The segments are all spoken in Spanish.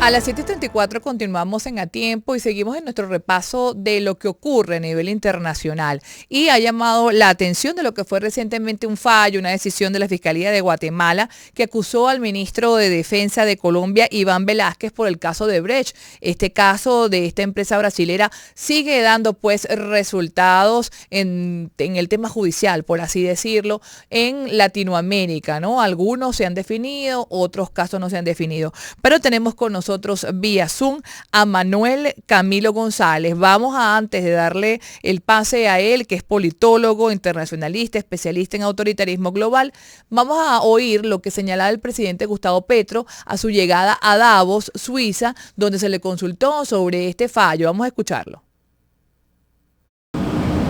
A las 7:34 continuamos en A Tiempo y seguimos en nuestro repaso de lo que ocurre a nivel internacional. Y ha llamado la atención de lo que fue recientemente un fallo, una decisión de la Fiscalía de Guatemala que acusó al ministro de Defensa de Colombia, Iván Velásquez, por el caso de Brecht. Este caso de esta empresa brasilera sigue dando pues resultados en el tema judicial, por así decirlo, en Latinoamérica, ¿no? Algunos se han definido, otros casos no se han definido. Pero tenemos con nosotros vía Zoom a Manuel Camilo González. Vamos antes de darle el pase a él, que es politólogo, internacionalista, especialista en autoritarismo global, vamos a oír lo que señalaba el presidente Gustavo Petro a su llegada a Davos, Suiza, donde se le consultó sobre este fallo. Vamos a escucharlo.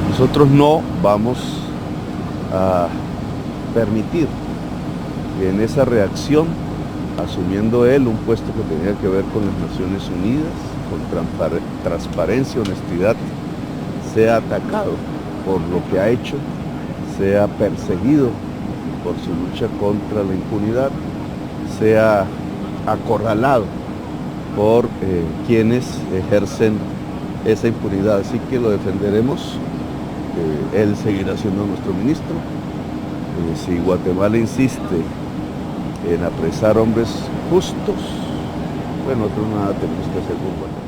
Nosotros no vamos a permitir que en esa reacción, asumiendo él un puesto que tenía que ver con las Naciones Unidas, con transparencia, honestidad, sea atacado por lo que ha hecho, sea perseguido por su lucha contra la impunidad, sea acorralado por quienes ejercen esa impunidad. Así que lo defenderemos, él seguirá siendo nuestro ministro. Si Guatemala insiste en apresar hombres justos, bueno, nosotros nada tenemos que hacer con Guatemala.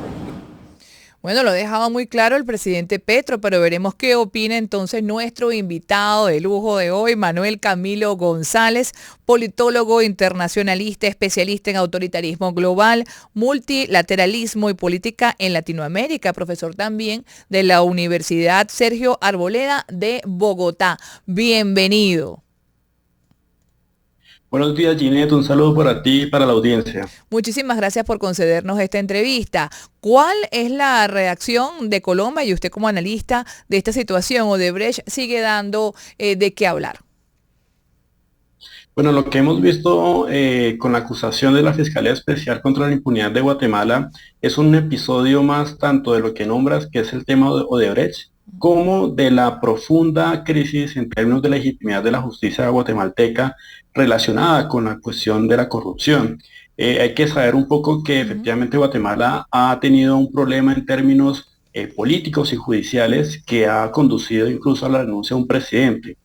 Bueno, lo dejaba muy claro el presidente Petro, pero veremos qué opina entonces nuestro invitado de lujo de hoy, Manuel Camilo González, politólogo, internacionalista, especialista en autoritarismo global, multilateralismo y política en Latinoamérica, profesor también de la Universidad Sergio Arboleda de Bogotá. Bienvenido. Buenos días, Ginette. Un saludo para ti y para la audiencia. Muchísimas gracias por concedernos esta entrevista. ¿Cuál es la reacción de Colombia y usted como analista de esta situación? Odebrecht sigue dando de qué hablar. Bueno, lo que hemos visto con la acusación de la Fiscalía Especial contra la Impunidad de Guatemala es un episodio más tanto de lo que nombras, que es el tema de Odebrecht, como de la profunda crisis en términos de legitimidad de la justicia guatemalteca relacionada con la cuestión de la corrupción. Hay que saber un poco que efectivamente Guatemala ha tenido un problema en términos políticos y judiciales que ha conducido incluso a la renuncia de un presidente.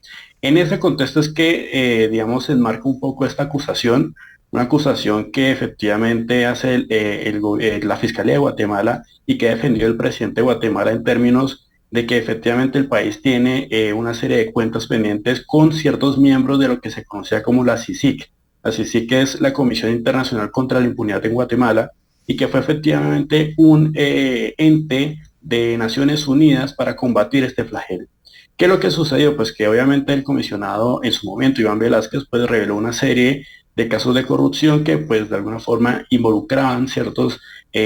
En ese contexto es que, digamos, se enmarca un poco esta acusación, una acusación que efectivamente hace la Fiscalía de Guatemala y que ha defendido el presidente de Guatemala en términos de que efectivamente el país tiene una serie de cuentas pendientes con ciertos miembros de lo que se conocía como la CICIG. La CICIG es la Comisión Internacional contra la Impunidad en Guatemala y que fue efectivamente un ente de Naciones Unidas para combatir este flagelo. ¿Qué es lo que sucedió? Pues que obviamente el comisionado en su momento, Iván Velásquez, pues reveló una serie de casos de corrupción que pues de alguna forma involucraban ciertos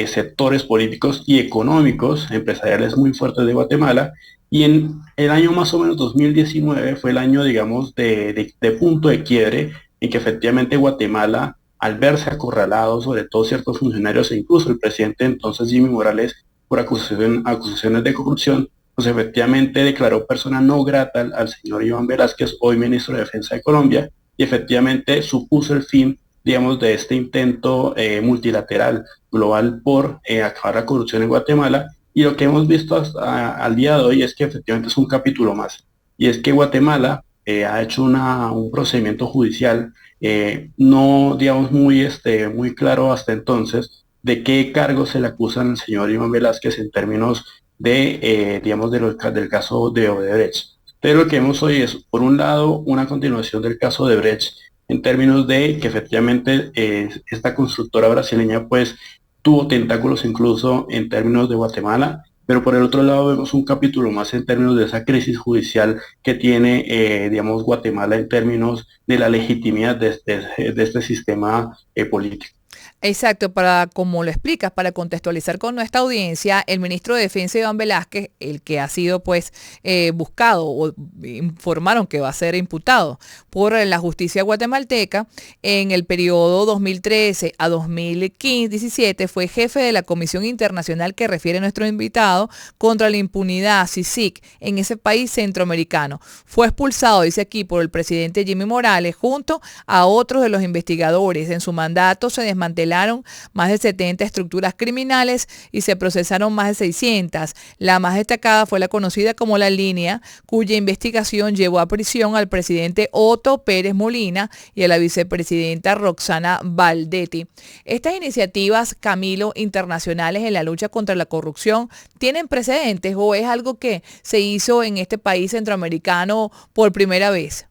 sectores políticos y económicos, empresariales muy fuertes de Guatemala, y en el año más o menos 2019 fue el año, digamos, de punto de quiebre en que efectivamente Guatemala, al verse acorralado, sobre todo ciertos funcionarios e incluso el presidente entonces Jimmy Morales, por acusaciones de corrupción, pues efectivamente declaró persona no grata al señor Iván Velásquez, hoy ministro de Defensa de Colombia, y efectivamente supuso el fin, digamos, de este intento multilateral global por acabar la corrupción en Guatemala. Y lo que hemos visto hasta al día de hoy es que efectivamente es un capítulo más. Y es que Guatemala ha hecho un procedimiento judicial no, digamos, muy claro hasta entonces de qué cargos se le acusan al señor Iván Velásquez en términos de, digamos, del caso de Odebrecht. Pero lo que vemos hoy es, por un lado, una continuación del caso de Brecht en términos de que efectivamente esta constructora brasileña pues tuvo tentáculos incluso en términos de Guatemala, pero por el otro lado vemos un capítulo más en términos de esa crisis judicial que tiene, digamos, Guatemala en términos de la legitimidad de este sistema político. Exacto, como lo explicas, para contextualizar con nuestra audiencia, el ministro de Defensa Iván Velásquez, el que ha sido pues buscado o informaron que va a ser imputado por la justicia guatemalteca, en el periodo 2013 a 2017 fue jefe de la Comisión Internacional que refiere nuestro invitado contra la impunidad, CICIG, en ese país centroamericano. Fue expulsado, dice aquí, por el presidente Jimmy Morales junto a otros de los investigadores. En su mandato se desmantelaron revelaron más de 70 estructuras criminales y se procesaron más de 600. La más destacada fue la conocida como La Línea, cuya investigación llevó a prisión al presidente Otto Pérez Molina y a la vicepresidenta Roxana Valdetti. Estas iniciativas, Camilo, internacionales en la lucha contra la corrupción, ¿tienen precedentes o es algo que se hizo en este país centroamericano por primera vez?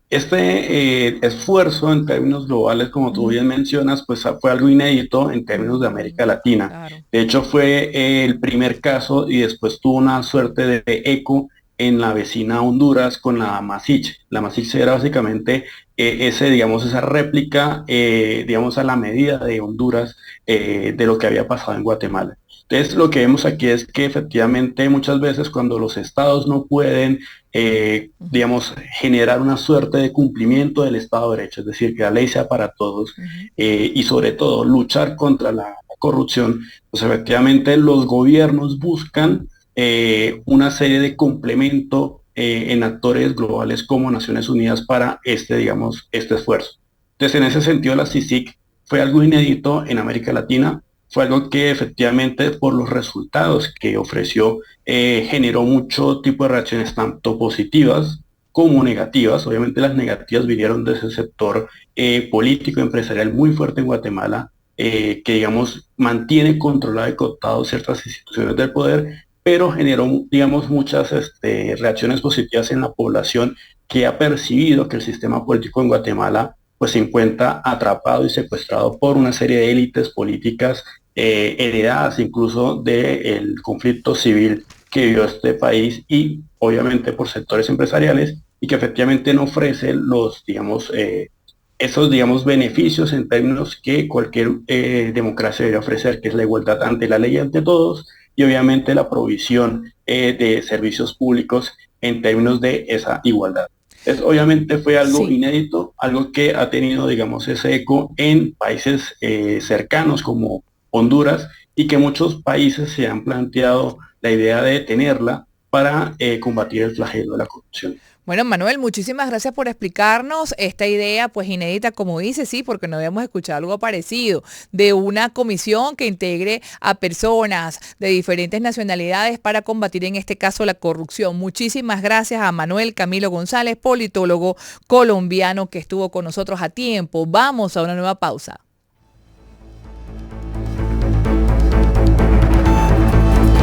Este esfuerzo en términos globales, como tú bien mencionas, pues fue algo inédito en términos de América Latina. Claro. De hecho, fue el primer caso y después tuvo una suerte de eco en la vecina Honduras con la Masiche. La Masiche era básicamente esa réplica, digamos, a la medida de Honduras de lo que había pasado en Guatemala. Entonces, lo que vemos aquí es que efectivamente muchas veces cuando los estados no pueden, digamos, generar una suerte de cumplimiento del Estado de Derecho, es decir, que la ley sea para todos, y sobre todo luchar contra la corrupción, pues efectivamente los gobiernos buscan una serie de complemento en actores globales como Naciones Unidas para digamos, este esfuerzo. Entonces, en ese sentido, la CICIG fue algo inédito en América Latina, fue algo que efectivamente por los resultados que ofreció generó mucho tipo de reacciones tanto positivas como negativas. Obviamente las negativas vinieron de ese sector político empresarial muy fuerte en Guatemala, que digamos mantiene controlado y cooptado ciertas instituciones del poder, pero generó, digamos, muchas reacciones positivas en la población que ha percibido que el sistema político en Guatemala pues se encuentra atrapado y secuestrado por una serie de élites políticas heredadas incluso del conflicto civil que vivió este país y obviamente por sectores empresariales y que efectivamente no ofrece los, digamos, esos, digamos, beneficios en términos que cualquier democracia debe ofrecer, que es la igualdad ante la ley y ante todos, y obviamente la provisión de servicios públicos en términos de esa igualdad. Obviamente fue algo inédito, algo que ha tenido, digamos, ese eco en países cercanos como Honduras y que muchos países se han planteado la idea de tenerla para combatir el flagelo de la corrupción. Bueno, Manuel, muchísimas gracias por explicarnos esta idea, pues inédita, como dices, sí, porque no habíamos escuchado algo parecido, de una comisión que integre a personas de diferentes nacionalidades para combatir en este caso la corrupción. Muchísimas gracias a Manuel Camilo González, politólogo colombiano que estuvo con nosotros a tiempo. Vamos a una nueva pausa.